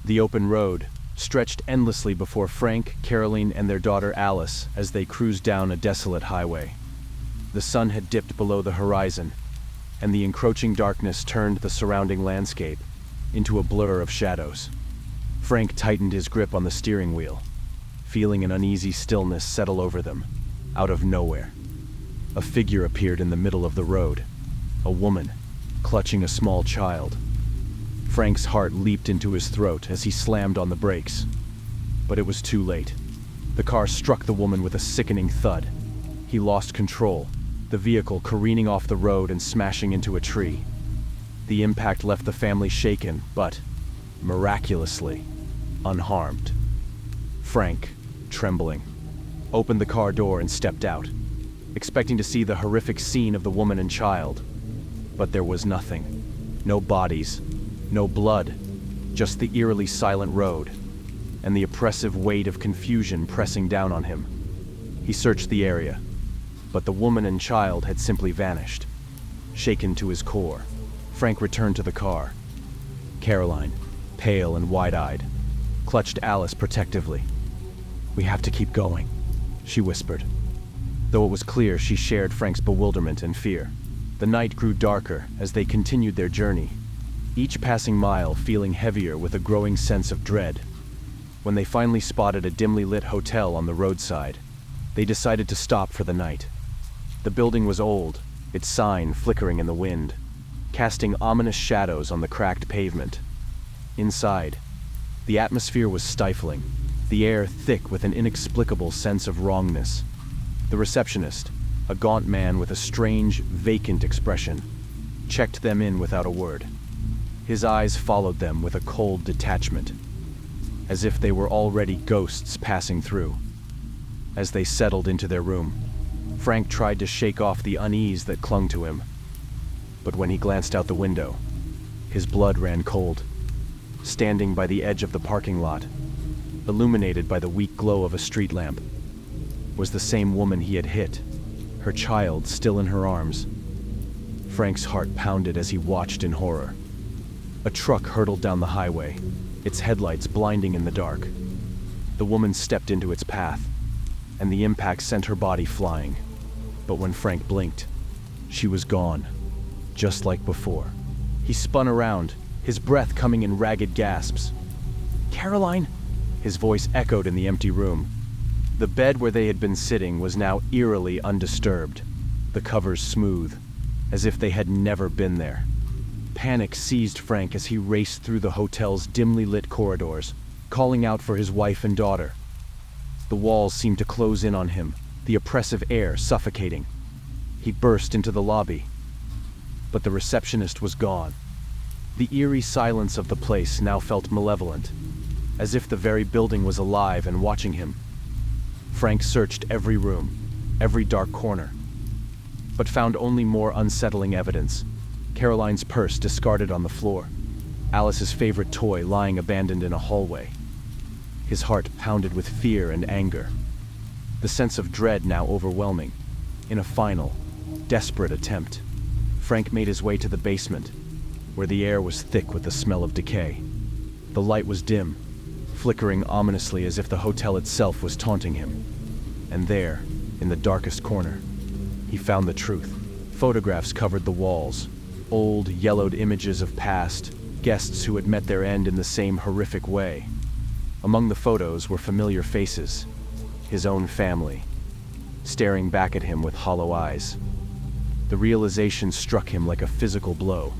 The open road stretched endlessly before Frank, Caroline, and their daughter Alice as they cruised down a desolate highway. The sun had dipped below the horizon, and the encroaching darkness turned the surrounding landscape into a blur of shadows. Frank tightened his grip on the steering wheel, feeling an uneasy stillness settle over them. Out of nowhere, a figure appeared in the middle of the road, a woman, clutching a small child. Frank's heart leaped into his throat as he slammed on the brakes. But it was too late. The car struck the woman with a sickening thud. He lost control, the vehicle careening off the road and smashing into a tree. The impact left the family shaken, but, miraculously, unharmed. Frank, trembling, opened the car door and stepped out, expecting to see the horrific scene of the woman and child. But there was nothing. No bodies, no blood, just the eerily silent road, and the oppressive weight of confusion pressing down on him. He searched the area, but the woman and child had simply vanished. Shaken to his core, Frank returned to the car. Caroline, pale and wide-eyed, clutched Alice protectively. "We have to keep going," she whispered, though it was clear she shared Frank's bewilderment and fear. The night grew darker as they continued their journey, each passing mile feeling heavier with a growing sense of dread. When they finally spotted a dimly lit hotel on the roadside, they decided to stop for the night. The building was old, its sign flickering in the wind, casting ominous shadows on the cracked pavement. Inside, the atmosphere was stifling, the air thick with an inexplicable sense of wrongness. The receptionist, a gaunt man with a strange, vacant expression, checked them in without a word. His eyes followed them with a cold detachment, as if they were already ghosts passing through. As they settled into their room, Frank tried to shake off the unease that clung to him. But when he glanced out the window, his blood ran cold. Standing by the edge of the parking lot, illuminated by the weak glow of a street lamp, was the same woman he had hit, her child still in her arms. Frank's heart pounded as he watched in horror. A truck hurtled down the highway, its headlights blinding in the dark. The woman stepped into its path, and the impact sent her body flying. But when Frank blinked, she was gone, just like before. He spun around, his breath coming in ragged gasps. "Caroline?" His voice echoed in the empty room. The bed where they had been sitting was now eerily undisturbed, the covers smooth, as if they had never been there. Panic seized Frank as he raced through the hotel's dimly lit corridors, calling out for his wife and daughter. The walls seemed to close in on him, the oppressive air suffocating. He burst into the lobby, but the receptionist was gone. The eerie silence of the place now felt malevolent, as if the very building was alive and watching him. Frank searched every room, every dark corner, but found only more unsettling evidence. Caroline's purse discarded on the floor, Alice's favorite toy lying abandoned in a hallway. His heart pounded with fear and anger, the sense of dread now overwhelming. In a final, desperate attempt, Frank made his way to the basement, where the air was thick with the smell of decay. The light was dim, flickering ominously as if the hotel itself was taunting him. And there, in the darkest corner, he found the truth. Photographs covered the walls, old, yellowed images of past guests who had met their end in the same horrific way. Among the photos were familiar faces, his own family, staring back at him with hollow eyes. The realization struck him like a physical blow.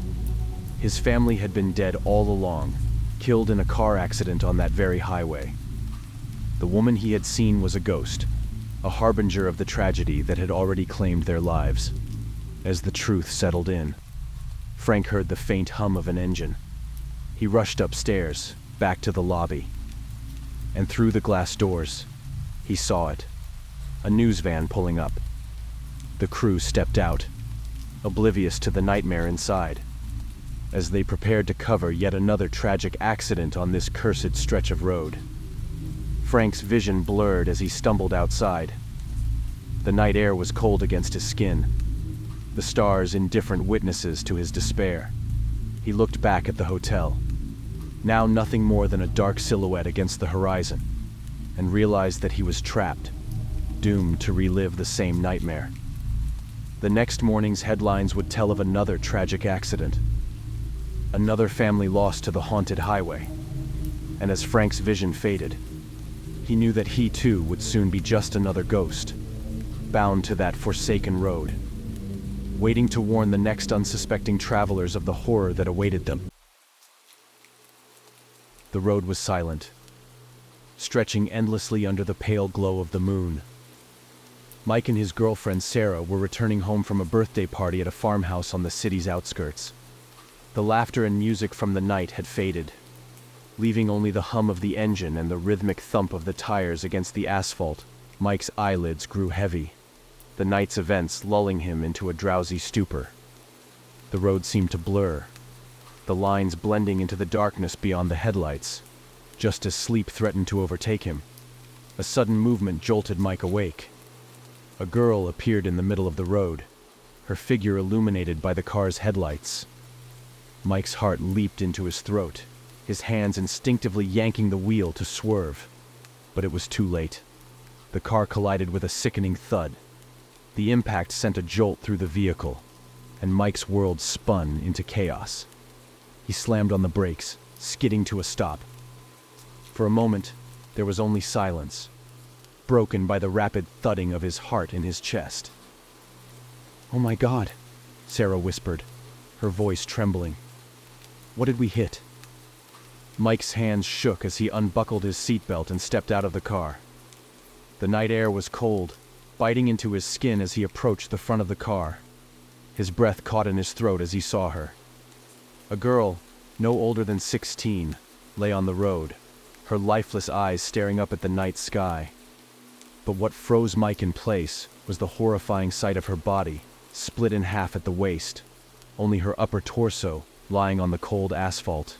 His family had been dead all along, killed in a car accident on that very highway. The woman he had seen was a ghost, a harbinger of the tragedy that had already claimed their lives. As the truth settled in, Frank heard the faint hum of an engine. He rushed upstairs, back to the lobby, and through the glass doors, he saw it. A news van pulling up. The crew stepped out, oblivious to the nightmare inside, as they prepared to cover yet another tragic accident on this cursed stretch of road. Frank's vision blurred as he stumbled outside. The night air was cold against his skin, the stars indifferent witnesses to his despair. He looked back at the hotel. now nothing more than a dark silhouette against the horizon, and realized that he was trapped, doomed to relive the same nightmare. The next morning's headlines would tell of another tragic accident. Another family lost to the haunted HighwaY. And as Frank's vision faded, he knew that he too would soon be just another ghost, bound to that forsaken road, waiting to warn the next unsuspecting travelers of the horror that awaited them. The road was silent, stretching endlessly under the pale glow of the moon. Mike and his girlfriend Sarah were returning home from a birthday party at a farmhouse on the city's outskirts. The laughter and music from the night had faded, leaving only the hum of the engine and the rhythmic thump of the tires against the asphalt. Mike's eyelids grew heavy, the night's events lulling him into a drowsy stupor. The road seemed to blur, the lines blending into the darkness beyond the headlights, just as sleep threatened to overtake him. A sudden movement jolted Mike awake. A girl appeared in the middle of the road, her figure illuminated by the car's headlights. Mike's heart leaped into his throat, his hands instinctively yanking the wheel to swerve. But it was too late. The car collided with a sickening thud. The impact sent a jolt through the vehicle, and Mike's world spun into chaos. He slammed on the brakes, skidding to a stop. For a moment, there was only silence, broken by the rapid thudding of his heart in his chest. "Oh my God," Sarah whispered, her voice trembling. "What did we hit?" Mike's hands shook as he unbuckled his seatbelt and stepped out of the car. The night air was cold, biting into his skin as he approached the front of the car. His breath caught in his throat as he saw her. A girl, no older than 16, lay on the road, her lifeless eyes staring up at the night sky. But what froze Mike in place was the horrifying sight of her body, split in half at the waist, only her upper torso lying on the cold asphalt.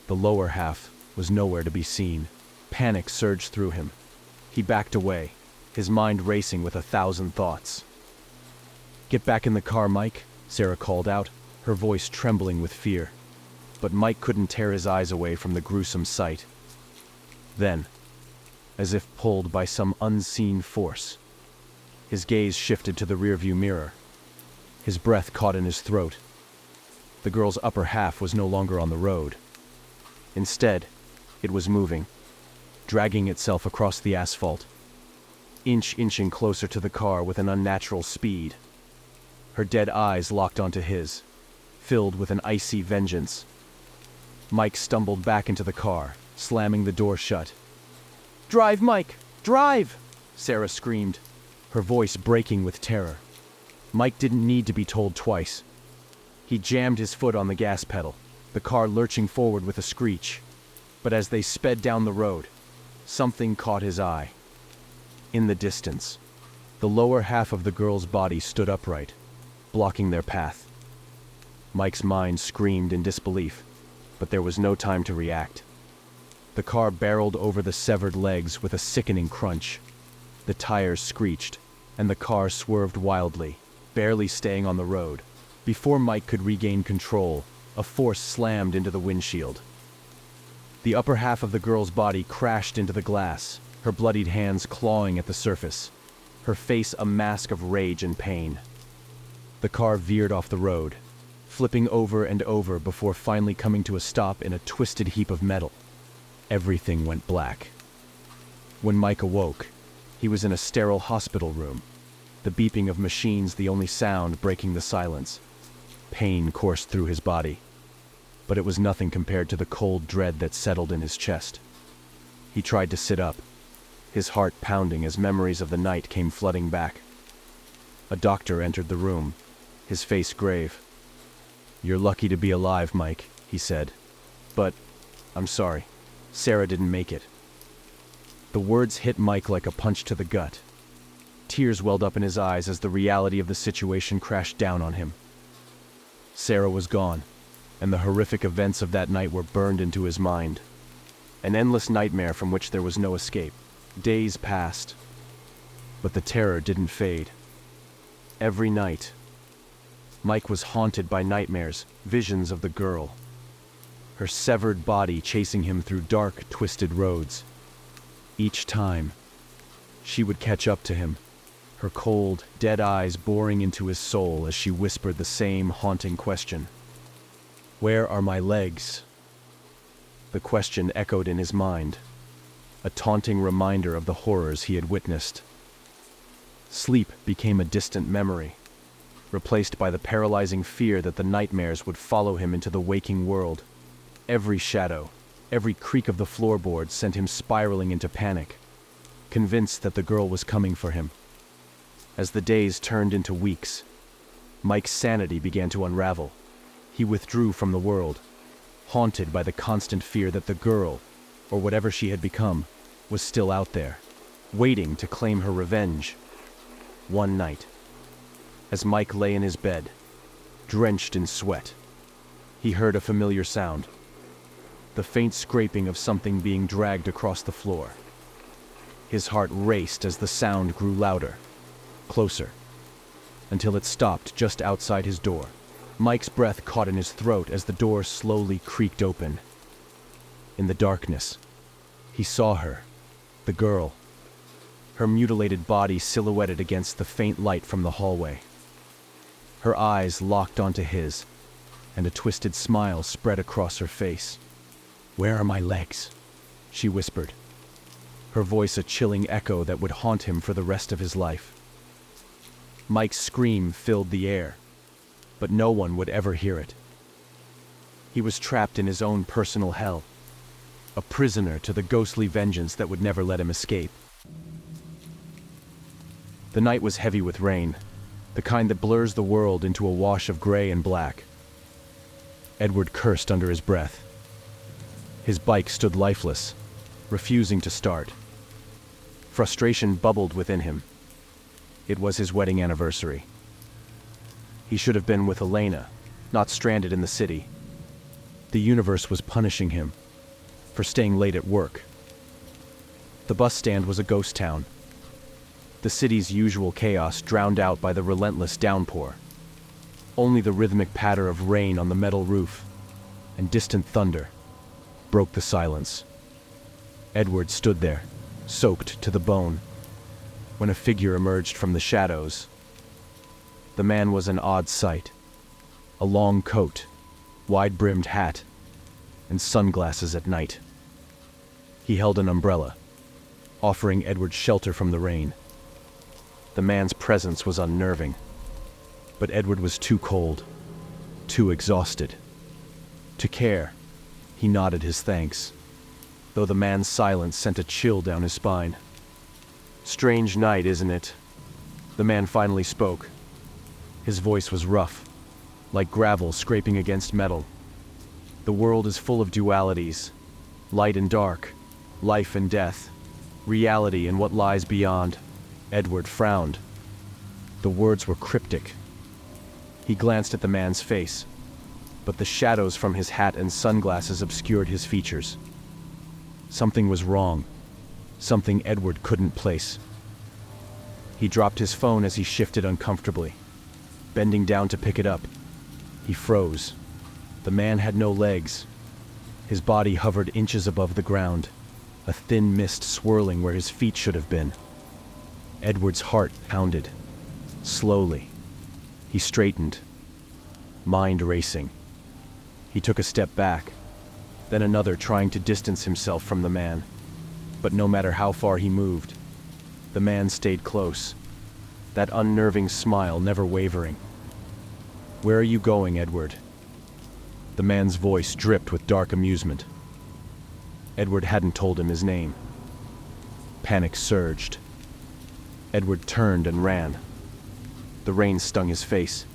The lower half was nowhere to be seen. Panic surged through him. He backed away, his mind racing with 1,000 thoughts. "Get back in the car, Mike," Sarah called out, her voice trembling with fear. But Mike couldn't tear his eyes away from the gruesome sight. Then, as if pulled by some unseen force, his gaze shifted to the rearview mirror. His breath caught in his throat. The girl's upper half was no longer on the road. Instead, it was moving, dragging itself across the asphalt, inching closer to the car with an unnatural speed. Her dead eyes locked onto his, filled with an icy vengeance. Mike stumbled back into the car, slamming the door shut. "Drive, Mike! Drive!" Sarah screamed, her voice breaking with terror. Mike didn't need to be told twice. He jammed his foot on the gas pedal, the car lurching forward with a screech. But as they sped down the road, something caught his eye. In the distance, the lower half of the girl's body stood upright, blocking their path. Mike's mind screamed in disbelief, but there was no time to react. The car barreled over the severed legs with a sickening crunch. The tires screeched, and the car swerved wildly, barely staying on the road. Before Mike could regain control, a force slammed into the windshield. The upper half of the girl's body crashed into the glass, her bloodied hands clawing at the surface, her face a mask of rage and pain. The car veered off the road, flipping over and over before finally coming to a stop in a twisted heap of metal. Everything went black. When Mike awoke, he was in a sterile hospital room, the beeping of machines the only sound breaking the silence. Pain coursed through his body, but it was nothing compared to the cold dread that settled in his chest. He tried to sit up, his heart pounding as memories of the night came flooding back. A doctor entered the room, his face grave. "You're lucky to be alive, Mike," he said. "But, I'm sorry, Sarah didn't make it." The words hit Mike like a punch to the gut. Tears welled up in his eyes as the reality of the situation crashed down on him. Sarah was gone, and the horrific events of that night were burned into his mind. An endless nightmare from which there was no escape. Days passed, but the terror didn't fade. Every night, Mike was haunted by nightmares, visions of the girl. her severed body chasing him through dark, twisted roads. Each time, she would catch up to him, her cold, dead eyes boring into his soul as she whispered the same haunting question. "Where are my legs?" The question echoed in his mind, a taunting reminder of the horrors he had witnessed. Sleep became a distant memory, replaced by the paralyzing fear that the nightmares would follow him into the waking world. Every shadow, every creak of the floorboard sent him spiraling into panic, convinced that the girl was coming for him. As the days turned into weeks, Mike's sanity began to unravel. He withdrew from the world, haunted by the constant fear that the girl, or whatever she had become, was still out there, waiting to claim her revenge. One night, as Mike lay in his bed, drenched in sweat, he heard a familiar sound, the faint scraping of something being dragged across the floor. His heart raced as the sound grew louder, closer, until it stopped just outside his door. Mike's breath caught in his throat as the door slowly creaked open. In the darkness, he saw her, the girl, her mutilated body silhouetted against the faint light from the hallway. Her eyes locked onto his, and a twisted smile spread across her face. "Where are my legs?" she whispered, her voice a chilling echo that would haunt him for the rest of his life. Mike's scream filled the air, but no one would ever hear it. He was trapped in his own personal hell, a prisoner to the ghostly vengeance that would never let him escape. The night was heavy with rain, the kind that blurs the world into a wash of gray and black. Edward cursed under his breath. His bike stood lifeless, refusing to start. Frustration bubbled within him. It was his wedding anniversary. He should have been with Elena, not stranded in the city. The universe was punishing him for staying late at work. The bus stand was a ghost town, the city's usual chaos drowned out by the relentless downpour. Only the rhythmic patter of rain on the metal roof and distant thunder broke the silence. Edward stood there, soaked to the bone, when a figure emerged from the shadows. The man was an odd sight. A long coat, wide-brimmed hat, and sunglasses at night. He held an umbrella, offering Edward shelter from the rain. The man's presence was unnerving, but Edward was too cold, too exhausted to care. He nodded his thanks, though the man's silence sent a chill down his spine. "Strange night, isn't it?" The man finally spoke. His voice was rough, like gravel scraping against metal. "The world is full of dualities, light and dark, life and death, reality and what lies beyond." Edward frowned. The words were cryptic. He glanced at the man's face, but the shadows from his hat and sunglasses obscured his features. Something was wrong, something Edward couldn't place. He dropped his phone as he shifted uncomfortably. Bending down to pick it up, he froze. The man had no legs. His body hovered inches above the ground, a thin mist swirling where his feet should have been. Edward's heart pounded. Slowly, he straightened, mind racing. He took a step back, then another, trying to distance himself from the man. But no matter how far he moved, the man stayed close, that unnerving smile never wavering. "Where are you going, Edward?" The man's voice dripped with dark amusement. Edward hadn't told him his name. Panic surged. Edward turned and ran. The rain stung his face.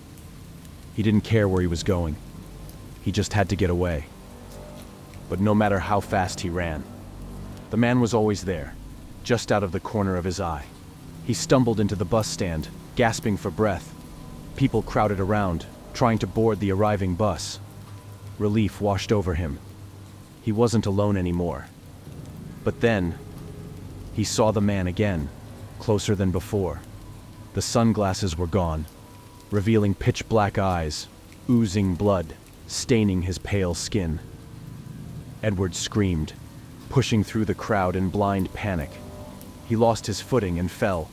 He didn't care where he was going. He just had to get away. But no matter how fast he ran, the man was always there, just out of the corner of his eye. He stumbled into the bus stand, gasping for breath. People crowded around, trying to board the arriving bus. Relief washed over him. He wasn't alone anymore. But then, he saw the man again, closer than before. The sunglasses were gone, revealing pitch-black eyes, oozing blood, staining his pale skin. Edward screamed, pushing through the crowd in blind panic. He lost his footing and fell.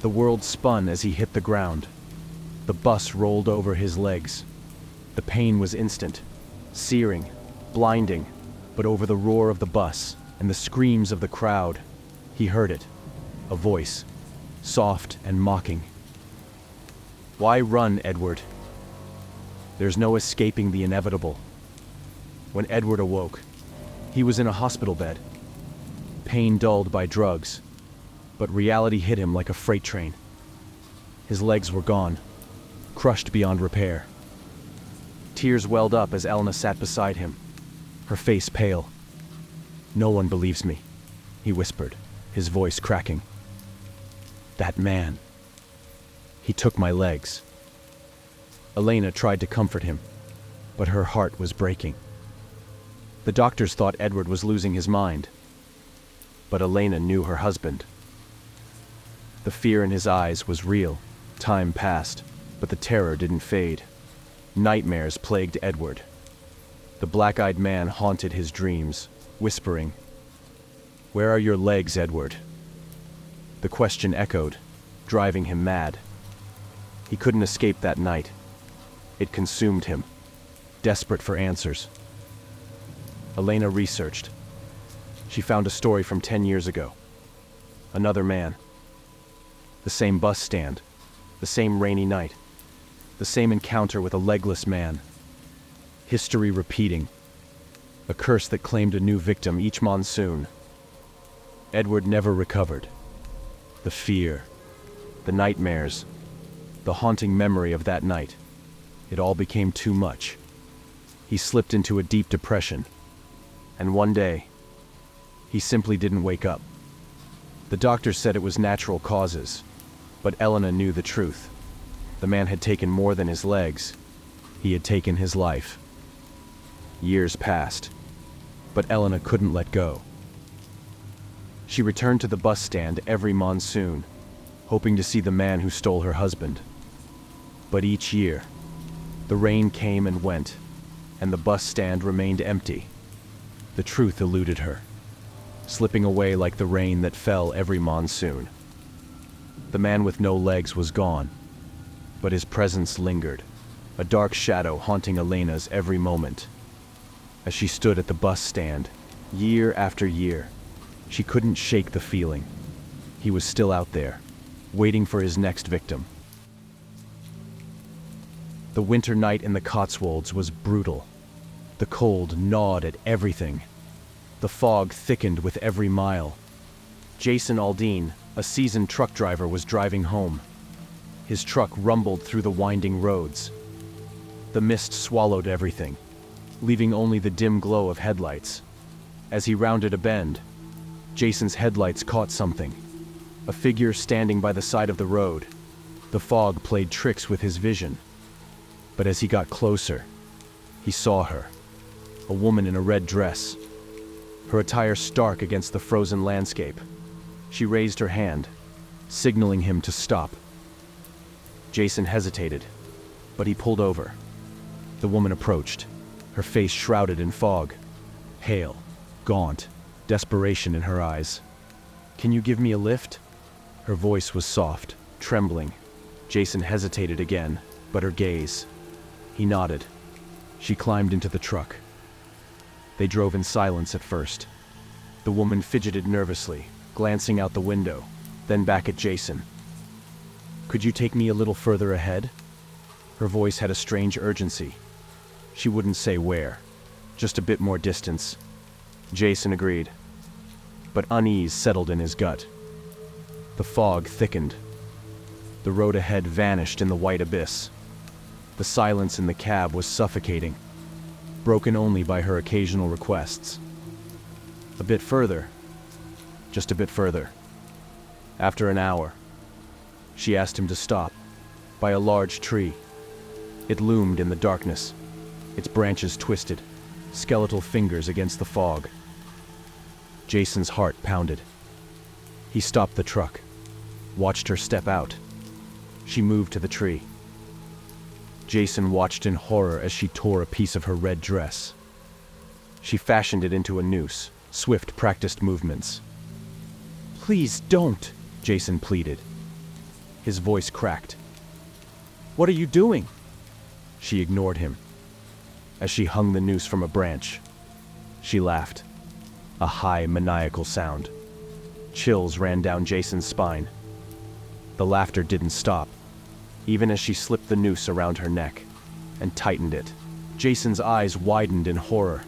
The world spun as he hit the ground. The bus rolled over his legs. The pain was instant, searing, blinding, but over the roar of the bus and the screams of the crowd, he heard it, a voice, soft and mocking. "Why run, Edward? There's no escaping the inevitable." When Edward awoke, he was in a hospital bed, pain dulled by drugs, but reality hit him like a freight train. His legs were gone, crushed beyond repair. Tears welled up as ℏ𝕝𝕚𝕚 sat beside him, her face pale. "No one believes me," he whispered, his voice cracking. "That man. He took my legs." Elena tried to comfort him, but her heart was breaking. The doctors thought Edward was losing his mind, but Elena knew her husband. The fear in his eyes was real. Time passed, but the terror didn't fade. Nightmares plagued Edward. The black-eyed man haunted his dreams, whispering, "Where are your legs, Edward?" The question echoed, driving him mad. He couldn't escape that night. It consumed him, desperate for answers. Elena researched. She found a story from 10 years ago. Another man. The same bus stand, the same rainy night, the same encounter with a legless man. History repeating. A curse that claimed a new victim each monsoon. Edward never recovered. The fear, the nightmares, the haunting memory of that night. It all became too much. He slipped into a deep depression. And one day, he simply didn't wake up. The doctors said it was natural causes, but Elena knew the truth. The man had taken more than his legs. He had taken his life. Years passed, but Elena couldn't let go. She returned to the bus stand every monsoon, hoping to see the man who stole her husband. But each year, the rain came and went, and the bus stand remained empty. The truth eluded her, slipping away like the rain that fell every monsoon. The man with no legs was gone, but his presence lingered, a dark shadow haunting Elena's every moment. As she stood at the bus stand, year after year, she couldn't shake the feeling. He was still out there, waiting for his next victim. The winter night in the Cotswolds was brutal. The cold gnawed at everything. The fog thickened with every mile. Jason Aldean, a seasoned truck driver, was driving home. His truck rumbled through the winding roads. The mist swallowed everything, leaving only the dim glow of headlights. As he rounded a bend, Jason's headlights caught something. A figure standing by the side of the road. The fog played tricks with his vision. But as he got closer, he saw her. A woman in a red dress. Her attire stark against the frozen landscape. She raised her hand, signaling him to stop. Jason hesitated, but he pulled over. The woman approached, her face shrouded in fog. Pale, gaunt, desperation in her eyes. "Can you give me a lift?" Her voice was soft, trembling. Jason hesitated again, but her gaze. He nodded. She climbed into the truck. They drove in silence at first. The woman fidgeted nervously, glancing out the window, then back at Jason. "Could you take me a little further ahead?" Her voice had a strange urgency. She wouldn't say where, just a bit more distance. Jason agreed, but unease settled in his gut. The fog thickened. The road ahead vanished in the white abyss. The silence in the cab was suffocating, broken only by her occasional requests. A bit further, just a bit further. After an hour, she asked him to stop, by a large tree. It loomed in the darkness, its branches twisted, skeletal fingers against the fog. Jason's heart pounded. He stopped the truck, watched her step out. She moved to the tree. Jason watched in horror as she tore a piece of her red dress. She fashioned it into a noose, swift, practiced movements. "Please don't," Jason pleaded. His voice cracked. "What are you doing?" She ignored him. As she hung the noose from a branch, she laughed, a high, maniacal sound. Chills ran down Jason's spine. The laughter didn't stop, even as she slipped the noose around her neck and tightened it. Jason's eyes widened in horror.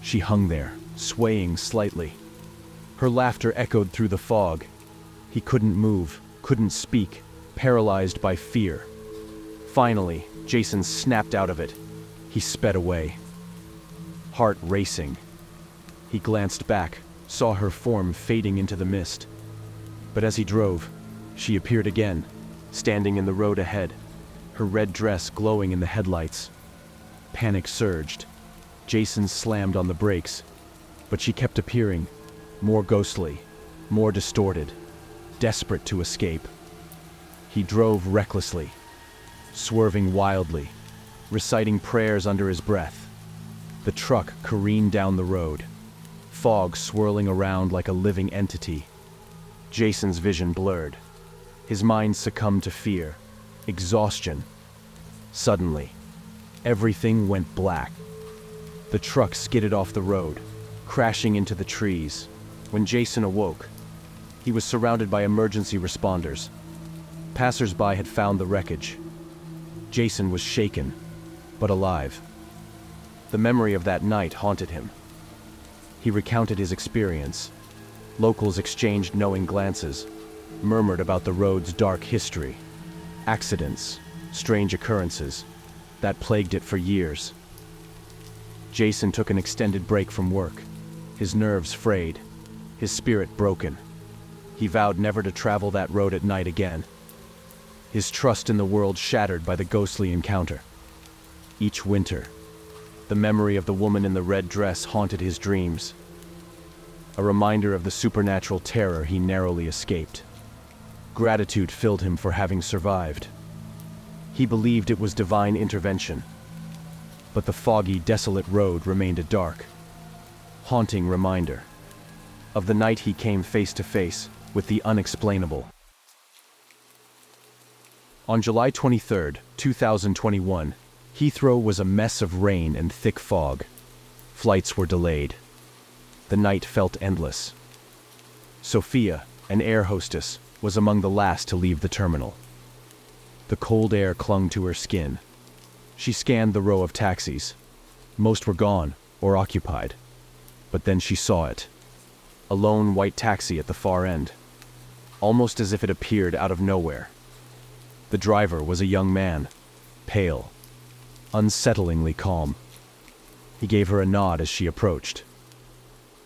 She hung there, swaying slightly. Her laughter echoed through the fog. He couldn't move, couldn't speak, paralyzed by fear. Finally, Jason snapped out of it. He sped away, heart racing. He glanced back, saw her form fading into the mist. But as he drove, she appeared again, standing in the road ahead, her red dress glowing in the headlights. Panic surged. Jason slammed on the brakes, but she kept appearing, more ghostly, more distorted, desperate to escape. He drove recklessly, swerving wildly, reciting prayers under his breath. The truck careened down the road, fog swirling around like a living entity. Jason's vision blurred. His mind succumbed to fear, exhaustion. Suddenly, everything went black. The truck skidded off the road, crashing into the trees. When Jason awoke, he was surrounded by emergency responders. Passers-by had found the wreckage. Jason was shaken, but alive. The memory of that night haunted him. He recounted his experience. Locals exchanged knowing glances, murmured about the road's dark history, accidents, strange occurrences that plagued it for years. Jason took an extended break from work, his nerves frayed, his spirit broken. He vowed never to travel that road at night again. His trust in the world shattered by the ghostly encounter. Each winter, the memory of the woman in the red dress haunted his dreams, a reminder of the supernatural terror he narrowly escaped. Gratitude filled him for having survived. He believed it was divine intervention, but the foggy, desolate road remained a dark, haunting reminder of the night he came face to face with the unexplainable. On July 23, 2021, Heathrow was a mess of rain and thick fog. Flights were delayed. The night felt endless. Sophia, an air hostess, was among the last to leave the terminal. The cold air clung to her skin. She scanned the row of taxis. Most were gone or occupied. But then she saw it. A lone white taxi at the far end, almost as if it appeared out of nowhere. The driver was a young man, pale, unsettlingly calm. He gave her a nod as she approached.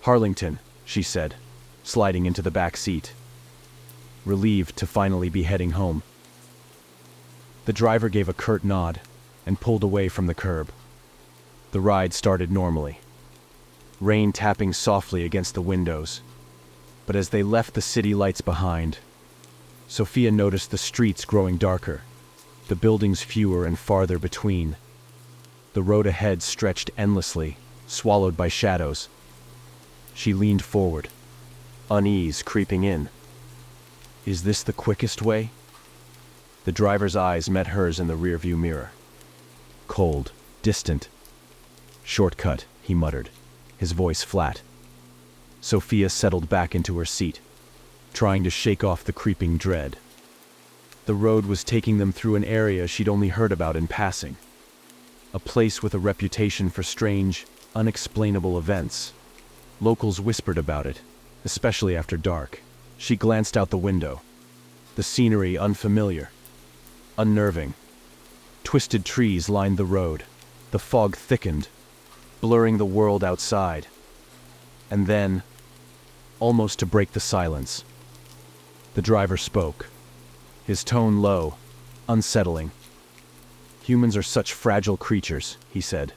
"Harlington," she said, sliding into the back seat, relieved to finally be heading home. The driver gave a curt nod and pulled away from the curb. The ride started normally, rain tapping softly against the windows. But as they left the city lights behind, Sophia noticed the streets growing darker, the buildings fewer and farther between. The road ahead stretched endlessly, swallowed by shadows. She leaned forward, unease creeping in. Is this the quickest way? The driver's eyes met hers in the rearview mirror. Cold, distant. "Shortcut," he muttered, his voice flat. Sophia settled back into her seat, trying to shake off the creeping dread. The road was taking them through an area she'd only heard about in passing. A place with a reputation for strange, unexplainable events. Locals whispered about it, especially after dark. She glanced out the window. The scenery unfamiliar, unnerving. Twisted trees lined the road. The fog thickened, blurring the world outside. And then, almost to break the silence, the driver spoke, his tone low, unsettling. "Humans are such fragile creatures," he said.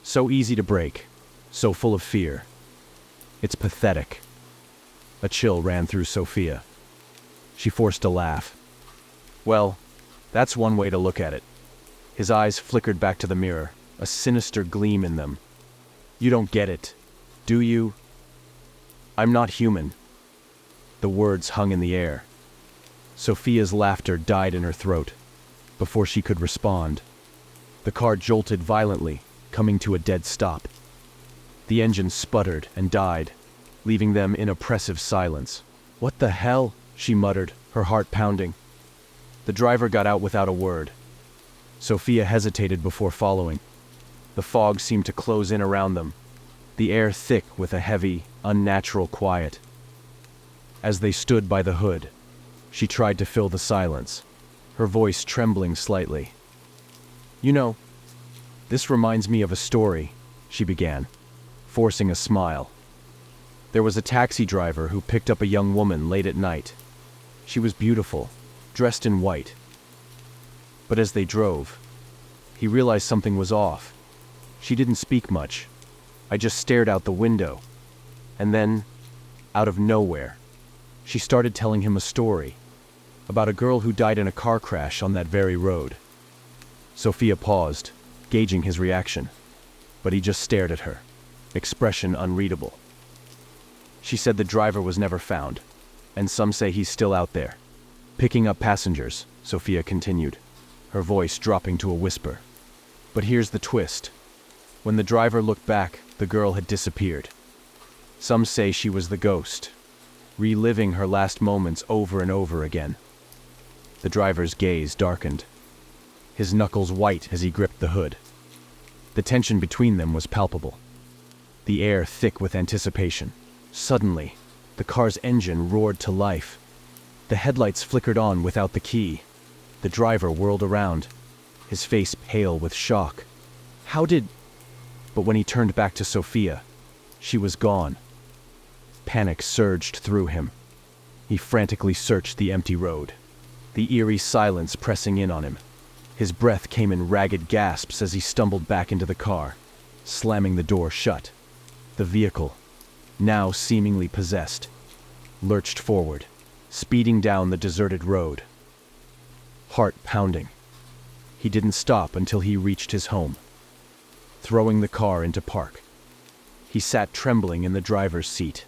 "So easy to break, so full of fear. It's pathetic." A chill ran through Sophia. She forced a laugh. "Well, that's one way to look at it." His eyes flickered back to the mirror, a sinister gleam in them. You don't get it, do you? I'm not human. The words hung in the air. Sophia's laughter died in her throat. Before she could respond, the car jolted violently, coming to a dead stop. The engine sputtered and died, leaving them in oppressive silence. "What the hell?" she muttered, her heart pounding. The driver got out without a word. Sophia hesitated before following. The fog seemed to close in around them, the air thick with a heavy, unnatural quiet. As they stood by the hood, she tried to fill the silence, her voice trembling slightly. "You know, this reminds me of a story," she began, forcing a smile. "There was a taxi driver who picked up a young woman late at night. She was beautiful, dressed in white. But as they drove, he realized something was off. She didn't speak much. I just stared out the window. And then, out of nowhere, she started telling him a story about a girl who died in a car crash on that very road." Sophia paused, gauging his reaction, but he just stared at her, expression unreadable. "She said the driver was never found, and some say he's still out there, picking up passengers," Sophia continued, her voice dropping to a whisper. "But here's the twist. When the driver looked back, the girl had disappeared. Some say she was the ghost, reliving her last moments over and over again." The driver's gaze darkened, his knuckles white as he gripped the hood. The tension between them was palpable, the air thick with anticipation. Suddenly, the car's engine roared to life. The headlights flickered on without the key. The driver whirled around, his face pale with shock. "How did—" But when he turned back to Sophia, she was gone. Panic surged through him. He frantically searched the empty road, the eerie silence pressing in on him. His breath came in ragged gasps as he stumbled back into the car, slamming the door shut. The vehicle, now seemingly possessed, lurched forward, speeding down the deserted road. Heart pounding, he didn't stop until he reached his home. Throwing the car into park, he sat trembling in the driver's seat.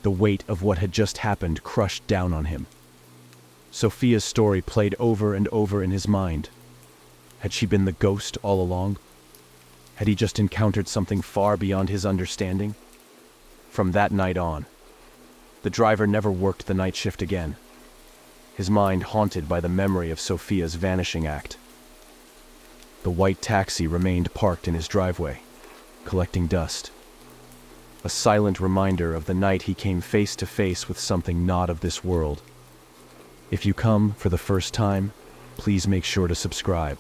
The weight of what had just happened crushed down on him. Sophia's story played over and over in his mind. Had she been the ghost all along? Had he just encountered something far beyond his understanding? From that night on, the driver never worked the night shift again, his mind haunted by the memory of Sophia's vanishing act. The white taxi remained parked in his driveway, collecting dust. A silent reminder of the night he came face to face with something not of this world. If you come for the first time, please make sure to subscribe.